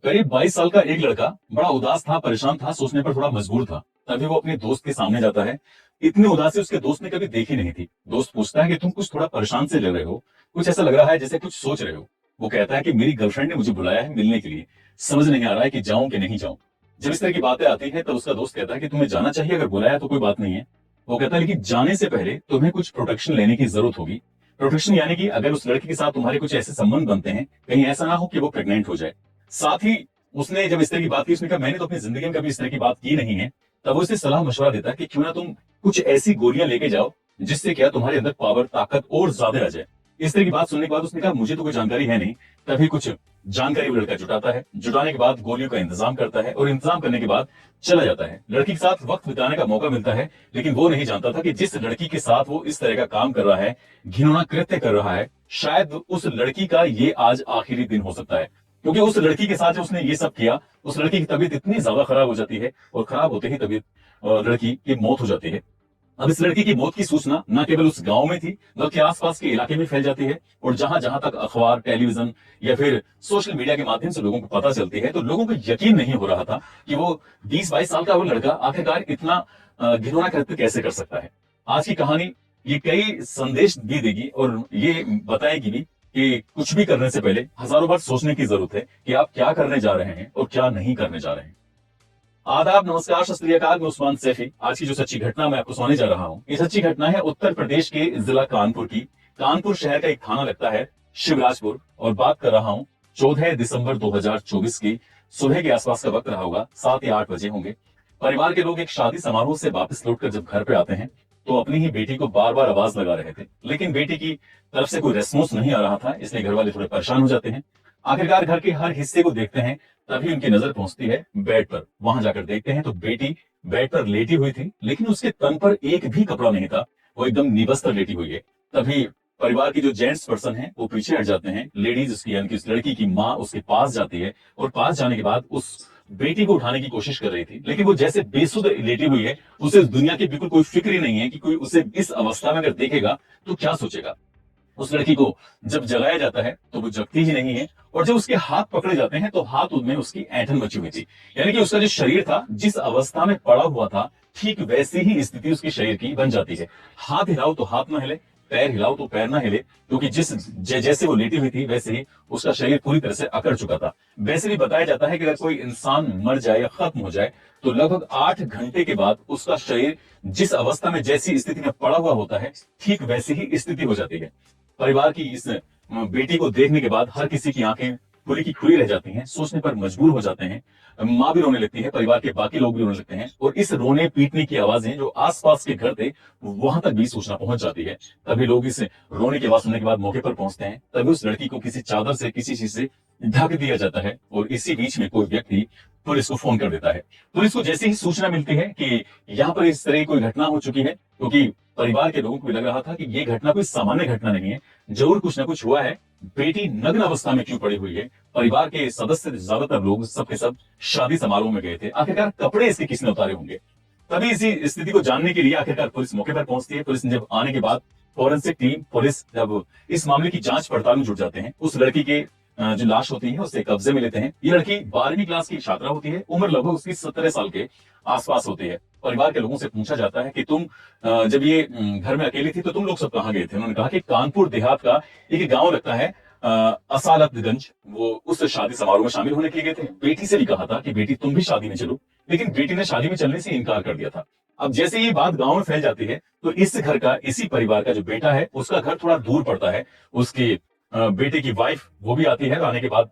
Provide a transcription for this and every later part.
करीब 22 साल का एक लड़का बड़ा उदास था, परेशान था, सोचने पर थोड़ा मजबूर था। तभी वो अपने दोस्त के सामने जाता है। इतनी उदासी उसके दोस्त ने कभी देखी नहीं थी। दोस्त पूछता है कि तुम कुछ थोड़ा परेशान से लग रहे हो, कुछ ऐसा लग रहा है जैसे कुछ सोच रहे हो। वो कहता है कि मेरी गर्लफ्रेंड ने मुझे बुलाया है मिलने के लिए, समझ नहीं आ रहा है कि जाऊं कि नहीं जाऊं। जब इस तरह की बातें आती है तब उसका दोस्त कहता है कि तुम्हें जाना चाहिए, अगर बुलाया तो कोई बात नहीं है। वो कहता है लेकिन जाने से पहले तुम्हें कुछ प्रोटेक्शन लेने की जरूरत होगी। प्रोटेक्शन यानी कि अगर उस लड़की के साथ तुम्हारे कुछ ऐसे संबंध बनते हैं, कहीं ऐसा ना हो कि वो प्रेग्नेंट हो जाए। साथ ही उसने जब इस तरह की बात की, उसने कहा मैंने तो अपनी जिंदगी में कभी इस तरह की बात की नहीं है। तब वो उसे सलाह मशवरा देता है कि क्यों ना तुम कुछ ऐसी गोलियां लेके जाओ जिससे क्या तुम्हारे अंदर पावर, ताकत और ज्यादा आ जाए। इस तरह की बात सुनने के बाद उसने कहा मुझे तो कोई जानकारी है नहीं। तभी कुछ जानकारी वो लड़का जुटाता है, जुटाने के बाद गोलियों का इंतजाम करता है और इंतजाम करने के बाद चला जाता है। लड़की के साथ वक्त बिताने का मौका मिलता है, लेकिन वो नहीं जानता था कि जिस लड़की के साथ वो इस तरह का काम कर रहा है, घिनौना कृत्य कर रहा है, शायद उस लड़की का ये आज आखिरी दिन हो सकता है। क्योंकि उस लड़की के साथ जो उसने ये सब किया, उस लड़की की तबीयत इतनी ज्यादा खराब हो जाती है और खराब होते ही तबीयत लड़की की मौत हो जाती है। अब इस लड़की की मौत की सूचना न केवल उस गांव में थी, बल्कि आसपास के इलाके में फैल जाती है। और जहां जहां तक अखबार, टेलीविजन या फिर सोशल मीडिया के माध्यम से लोगों को पता चलती है, तो लोगों को यकीन नहीं हो रहा था कि वो 20-22 साल का वो लड़का आखिरकार इतना घिनौना कृत्य कैसे कर सकता है। आज की कहानी ये कई संदेश भी देगी और ये बताएगी भी कि कुछ भी करने से पहले हजारों बार सोचने की जरूरत है कि आप क्या करने जा रहे हैं और क्या नहीं करने जा रहे हैं। आदाब, नमस्कार, सत श्री अकाल। मैं उस्मान सैफी। आज की जो सच्ची घटना मैं आपको सुनाने जा रहा हूँ, ये सच्ची घटना है उत्तर प्रदेश के जिला कानपुर की। कानपुर शहर का एक थाना लगता है शिवराजपुर, और बात कर रहा हूँ 14 दिसंबर 2024 की सुबह के आसपास का वक्त रहा होगा, 7 या 8 बजे होंगे। परिवार के लोग एक शादी समारोह से वापस लौटकर जब घर पे आते हैं, तो अपनी ही बेटी को बार बार आवाज लगा रहे थे, लेकिन बेटी की तरफ से कोई रेस्पॉन्स नहीं आ रहा था, इसलिए घर वाले थोड़े परेशान हो जाते हैं। आखिरकार घर के हर हिस्से को देखते हैं, तभी उनकी नजर पहुंचती है बेड पर। वहां जाकर देखते हैं तो बेटी बेड पर लेटी हुई थी, लेकिन उसके तन पर एक भी कपड़ा नहीं था, वो एकदम निवस्त्र लेटी हुई है। तभी परिवार की जो जेंट्स पर्सन है वो पीछे हट जाते हैं। लेडीज उसकी यानी कि उस लड़की की माँ उसके पास जाती है, और पास जाने के बाद उस बेटी को उठाने की कोशिश कर रही थी, लेकिन वो जैसे बेसुध लेटी हुई है, उसे इस दुनिया की बिल्कुल कोई फिक्र ही नहीं है कि कोई उसे इस अवस्था में अगर देखेगा तो क्या सोचेगा। उस लड़की को जब जगाया जाता है तो वो जगती ही नहीं है, और जब उसके हाथ पकड़े जाते हैं तो हाथ उनमें उसकी ऐंठन बची हुई थी। यानी कि उसका जो शरीर था, जिस अवस्था में पड़ा हुआ था, ठीक वैसी ही स्थिति उसके शरीर की बन जाती है। हाथ हिलाओ तो हाथ ना हिले, पैर हिलाओ तो पैर ना हिले, क्योंकि जैसे वो लेटी हुई थी वैसे ही उसका शरीर पूरी तरह से अकड़ चुका था। वैसे भी बताया जाता है कि अगर कोई इंसान मर जाए या खत्म हो जाए, तो लगभग 8 घंटे के बाद उसका शरीर जिस अवस्था में, जैसी स्थिति में पड़ा हुआ होता है, ठीक वैसी ही स्थिति हो जाती है। परिवार की इस बेटी को देखने के बाद हर किसी की आंखें खुली की खुली रह जाती हैं, सोचने पर मजबूर हो जाते हैं। माँ भी रोने लगती है, परिवार के बाकी लोग भी रोने लगते हैं, और इस रोने पीटने की आवाजें जो आसपास के घर थे वहां तक भी सूचना पहुंच जाती है। तभी लोग इस रोने की आवाज सुनने के बाद मौके पर पहुंचते हैं। तभी उस लड़की को किसी चादर से, किसी चीज से ढक दिया जाता है, और इसी बीच में कोई व्यक्ति पुलिस को फोन कर देता है। पुलिस को जैसे ही सूचना मिलती है कि यहाँ पर इस तरह की कोई घटना हो चुकी है, क्योंकि परिवार के लोगों को भी लग रहा था कि ये घटना कोई सामान्य घटना नहीं है, जरूर कुछ ना कुछ हुआ है। बेटी नग्न अवस्था में क्यों पड़ी हुई है। परिवार के सदस्य ज्यादातर लोग सब के सब शादी समारोह में गए थे, आखिरकार कपड़े इसके किसने उतारे होंगे। तभी इसी स्थिति को जानने के लिए आखिरकार पुलिस मौके पर पहुंचती है। पुलिस ने जब आने के बाद, फॉरेंसिक टीम, पुलिस जब इस मामले की जांच पड़ताल में जुट जाते हैं, उस लड़की के जो लाश होती है उसे कब्जे में लेते हैं। ये लड़की 12वीं क्लास की छात्रा होती है, उम्र लगभग उसकी 17 साल के आसपास होती है। परिवार के लोगों से पूछा जाता है कि तुम जब ये घर में अकेली थी तो तुम लोग सब कहाँ गए थे। उन्होंने कहा कि कानपुर देहात का एक गांव लगता है असालतगंज, वो उस शादी समारोह में शामिल होने के लिए गए थे। बेटी से भी कहा था कि बेटी तुम भी शादी में चलो, लेकिन बेटी ने शादी में चलने से इनकार कर दिया था। अब जैसे ये बात गांव में फैल जाती है, तो इस घर का, इसी परिवार का जो बेटा है, उसका घर थोड़ा दूर पड़ता है। उसके बेटे की वाइफ वो भी आती है। आने के बाद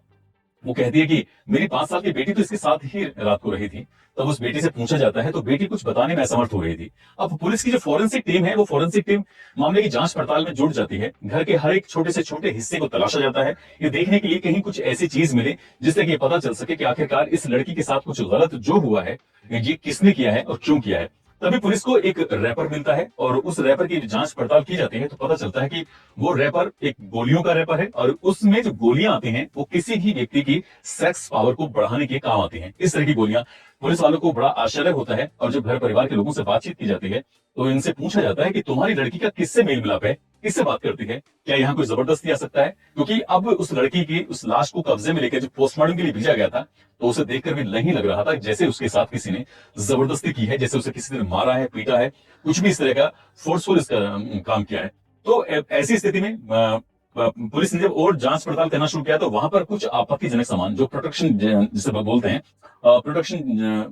वो कहती है कि मेरी 5 साल की बेटी तो इसके साथ ही रात को रही थी। तब उस बेटी से पूछा जाता है तो बेटी कुछ बताने में असमर्थ हो रही थी। अब पुलिस की जो फॉरेंसिक टीम है, वो फॉरेंसिक टीम मामले की जांच पड़ताल में जुट जाती है। घर के हर एक छोटे से छोटे हिस्से को तलाशा जाता है, ये देखने के लिए कहीं कुछ ऐसी चीज मिले जिससे कि ये पता चल सके कि आखिरकार इस लड़की के साथ कुछ गलत जो हुआ है, ये किसने किया है और क्यों किया है। तभी पुलिस को एक रैपर मिलता है, और उस रैपर की जांच पड़ताल की जाती है तो पता चलता है कि वो रैपर एक गोलियों का रैपर है, और उसमें जो गोलियां आती हैं वो किसी भी व्यक्ति की सेक्स पावर को बढ़ाने के काम आती हैं। इस तरह की गोलियां। पुलिस वालों को बड़ा आश्चर्य होता है, और जब घर परिवार के लोगों से बातचीत की जाती है तो इनसे पूछा जाता है कि तुम्हारी लड़की का किससे मेल मिलाप है, इससे बात करती है, क्या यहाँ कोई जबरदस्ती आ सकता है? क्योंकि अब उस लड़की की उस लाश को कब्जे में लेकर जो पोस्टमार्टम के लिए भेजा गया था, तो उसे देखकर भी नहीं लग रहा था जैसे उसके साथ किसी ने जबरदस्ती की है, जैसे उसे किसी ने मारा है, पीटा है, कुछ भी इस तरह का फोर्सफुल इसका काम किया है। तो ऐसी स्थिति में पुलिस ने जब और जांच पड़ताल करना शुरू किया तो वहां पर कुछ आपत्तिजनक सामान, जो प्रोटेक्शन जिसे बोलते हैं, प्रोटेक्शन,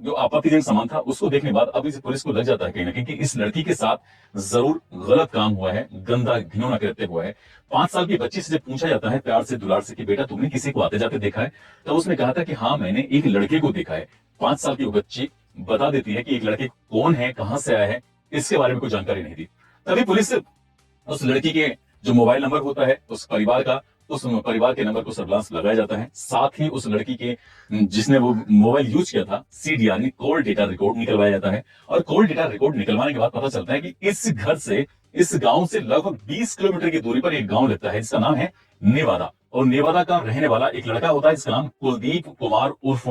जो आपत्तिजनक सामान था, उसको देखने के बाद अब इस पुलिस को लग जाता है कहीं ना कहीं कि इस लड़की के साथ जरूर गलत काम हुआ है, गंदा घिनौना कृत्य हुआ है। 5 साल की बच्ची से जब पूछा जाता है प्यार से, दुलार से, कि बेटा तुमने किसी को आते जाते देखा है, तो उसने कहा था कि हाँ मैंने एक लड़के को देखा है। 5 साल की वो बच्ची बता देती है कि एक लड़के कौन है, कहां से आया है, इसके बारे में कोई जानकारी नहीं दी। तभी पुलिस उस लड़की के जो मोबाइल नंबर होता है उस परिवार का, उस परिवार के नंबर को सर्विलांस लगाया जाता है। साथ ही उस लड़की के जिसने वो मोबाइल यूज किया था, सीडीआर यानी कॉल डेटा रिकॉर्ड निकलवाया जाता है। और कॉल डेटा रिकॉर्ड निकलवाने के बाद पता चलता है कि इस घर से, इस गांव से लगभग 20 किलोमीटर की दूरी पर एक गांव लगता है जिसका नाम है नेवादा। और नेवादा का रहने वाला एक लड़का होता है जिसका नाम कुलदीप कुमार उर्फ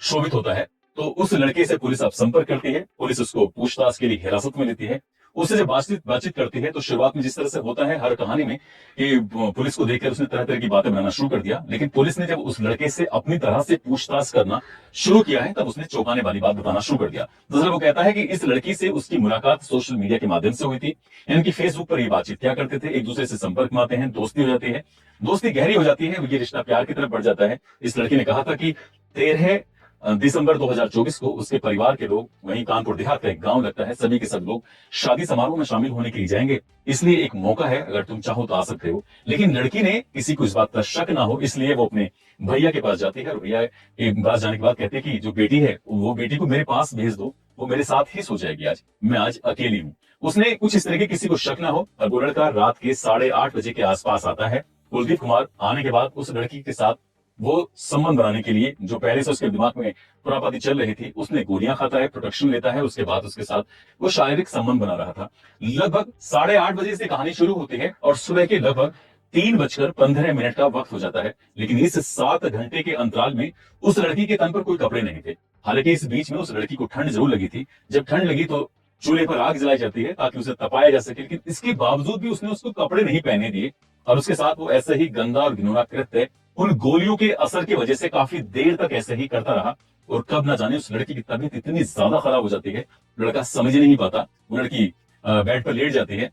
शोभित होता है। तो उस लड़के से पुलिस अब संपर्क करती है, पुलिस उसको पूछताछ के लिए हिरासत में लेती है। उससे जब बातचीत करती है तो शुरुआत में जिस तरह से होता है हर कहानी में कि पुलिस को देखकर उसने तरह तरह की बातें बनाना शुरू कर दिया, लेकिन पुलिस ने जब उस लड़के से अपनी तरह से पूछताछ करना शुरू किया है तब उसने चौंकाने वाली बात बताना शुरू कर दिया। दरअसल वो कहता है कि इस लड़की से उसकी मुलाकात सोशल मीडिया के माध्यम से हुई थी, यानी कि फेसबुक पर ये बातचीत क्या करते थे, एक दूसरे से संपर्क में आते हैं, दोस्ती हो जाती है, दोस्ती गहरी हो जाती है, ये रिश्ता प्यार की तरफ बढ़ जाता है। इस लड़की ने कहा था कि 13 दिसंबर 2024 को उसके परिवार के लोग, वहीं कानपुर देहात का एक गांव लगता है, सभी के सब लोग शादी समारोह में शामिल होने के लिए जाएंगे, इसलिए एक मौका है, अगर तुम चाहो तो आ सकते हो। लेकिन लड़की ने किसी को इस बात का शक ना हो इसलिए वो अपने भैया के पास जाती है और भैया के पास जाने के बाद कहते हैं कि जो बेटी है वो बेटी को मेरे पास भेज दो, वो मेरे साथ ही सो जाएगी, आज मैं आज अकेली हूँ। उसने कुछ इस तरह के किसी को शक ना हो और वो लड़का रात के 8:30 बजे के आसपास आता है। कुलदीप कुमार आने के बाद उस लड़की के साथ वो संबंध बनाने के लिए, जो पहले से उसके दिमाग में खुरापाती चल रही थी, उसने गोलियां खाता है, प्रोटेक्शन लेता है, उसके बाद उसके साथ वो शारीरिक संबंध बना रहा था। लगभग 8:30 बजे से कहानी शुरू होती है और सुबह के लगभग 3:15 का वक्त हो जाता है। लेकिन इस 7 घंटे के अंतराल में उस लड़की के तन पर कोई कपड़े नहीं थे। हालांकि इस बीच में उस लड़की को ठंड जरूर लगी थी। जब ठंड लगी तो चूल्हे पर आग जलाई जाती है ताकि उसे तपाया जा सके, लेकिन इसके बावजूद भी उसने उसको कपड़े नहीं पहने दिए और उसके साथ वो ऐसे ही गंदा और घिनौना कृत्य उन गोलियों के असर की वजह से काफी देर तक ऐसे ही करता रहा। और कब ना जाने उस लड़की की तबीयत इतनी ज्यादा खराब हो जाती है, लड़का समझ ही नहीं पाता। वो लड़की बेड पर लेट जाती है,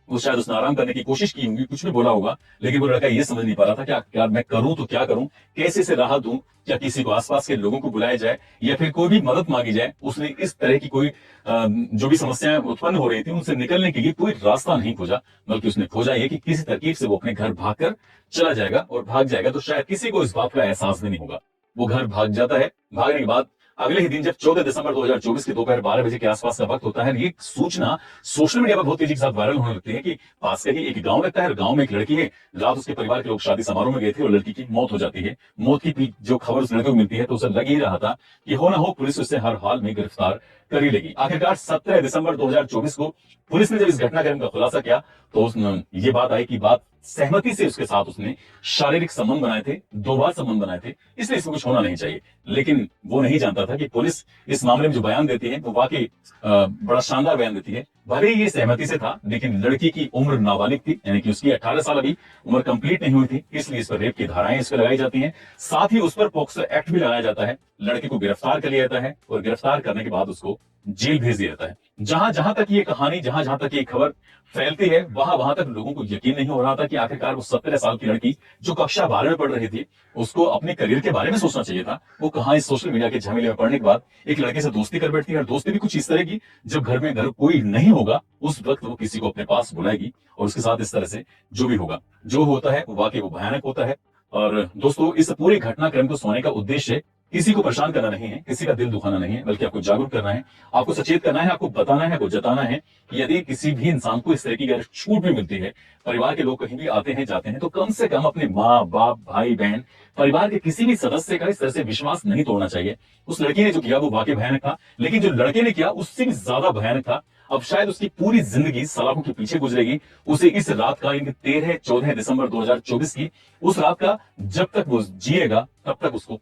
वो शायद उसने आराम करने की कोशिश की होगी, कुछ भी बोला होगा, लेकिन वो लड़का ये समझ नहीं पा रहा था क्या क्या मैं करूं तो क्या करूं, कैसे से राहत दूं, क्या किसी को आसपास के लोगों को बुलाया जाए या फिर कोई भी मदद मांगी जाए। उसने इस तरह की कोई जो भी समस्याएं उत्पन्न हो रही थी उनसे निकलने के लिए कोई रास्ता नहीं खोजा, बल्कि उसने खोजा ये कि किसी तरकीब से वो अपने घर भागकर चला जाएगा और भाग जाएगा तो शायद किसी को इस बात का एहसास भी नहीं होगा। वो घर भाग जाता है। भागने के बाद अगले ही दिन जब 14 दिसंबर 2024 के दोपहर 12 बजे के आसपास का वक्त होता है, ये सूचना सोशल मीडिया पर बहुत तेजी के साथ वायरल होने लगती है कि पास का ही एक गांव लगता है और गांव में एक लड़की है, रात उसके परिवार के लोग शादी समारोह में गए थे और लड़की की मौत हो जाती है। मौत की जो खबर उस लड़के को मिलती है तो उसे लग ही रहा था कि हो ना हो पुलिस उसे हर हाल में गिरफ्तार कर ही लेगी। आखिरकार 17 दिसंबर 2024 को पुलिस ने जब इस घटनाक्रम का खुलासा किया तो ये बात आई कि बात सहमति से उसके साथ उसने शारीरिक संबंध बनाए थे, 2 बार संबंध बनाए थे, इसलिए इसमें कुछ होना नहीं चाहिए। लेकिन वो नहीं जानता था कि पुलिस इस मामले में जो बयान देती है वो वाकई बड़ा शानदार बयान देती है। भले ही ये सहमति से था, लेकिन लड़की की उम्र नाबालिग थी, यानी कि उसकी 18 साल अभी उम्र कंप्लीट नहीं हुई थी, इसलिए इस पर रेप की धाराएं इस पर लगाई जाती हैं। साथ ही उस पर पॉक्सो एक्ट भी लगाया जाता है। लड़के को गिरफ्तार कर लिया जाता है और गिरफ्तार करने के बाद उसको जेल भेज दिया जाता है। जहां जहां तक ये कहानी, जहां जहां तक ये खबर फैलती है, वहां वहां तक लोगों को यकीन नहीं हो रहा था कि आखिरकार वो 17 साल की लड़की जो कक्षा 12 में पढ़ रही थी, उसको अपने करियर के बारे में सोचना चाहिए था। वो कहां इस सोशल मीडिया के झमेले में पढ़ने के बाद एक लड़के से दोस्ती कर बैठती है, और दोस्ती भी कुछ इस तरह की, जब घर कोई नहीं होगा उस वक्त वो किसी को अपने पास बुलाएगी और उसके साथ इस तरह से जो भी होगा, जो होता है वो वाकई वो भयानक होता है। और दोस्तों, इस पूरे घटनाक्रम को सुनाने का उद्देश्य किसी को परेशान करना नहीं है, किसी का दिल दुखाना नहीं है, बल्कि आपको जागरूक करना है, आपको सचेत करना है, आपको बताना है, आपको जताना है कि यदि किसी भी इंसान को इस तरह की अगर छूट भी मिलती है, परिवार के लोग कहीं भी आते हैं जाते हैं, तो कम से कम अपने माँ बाप भाई बहन परिवार के किसी भी सदस्य का इस तरह से विश्वास नहीं तोड़ना चाहिए। उस लड़की ने जो किया वो वाकई भयानक था, लेकिन जो लड़के ने किया उससे भी ज्यादा भयानक था। अब शायद उसकी पूरी जिंदगी सलाखों के पीछे गुजरेगी। उसे इस रात का, यानी 13-14 दिसंबर 2024 की उस रात का, जब तक वो जिएगा तब तक उसको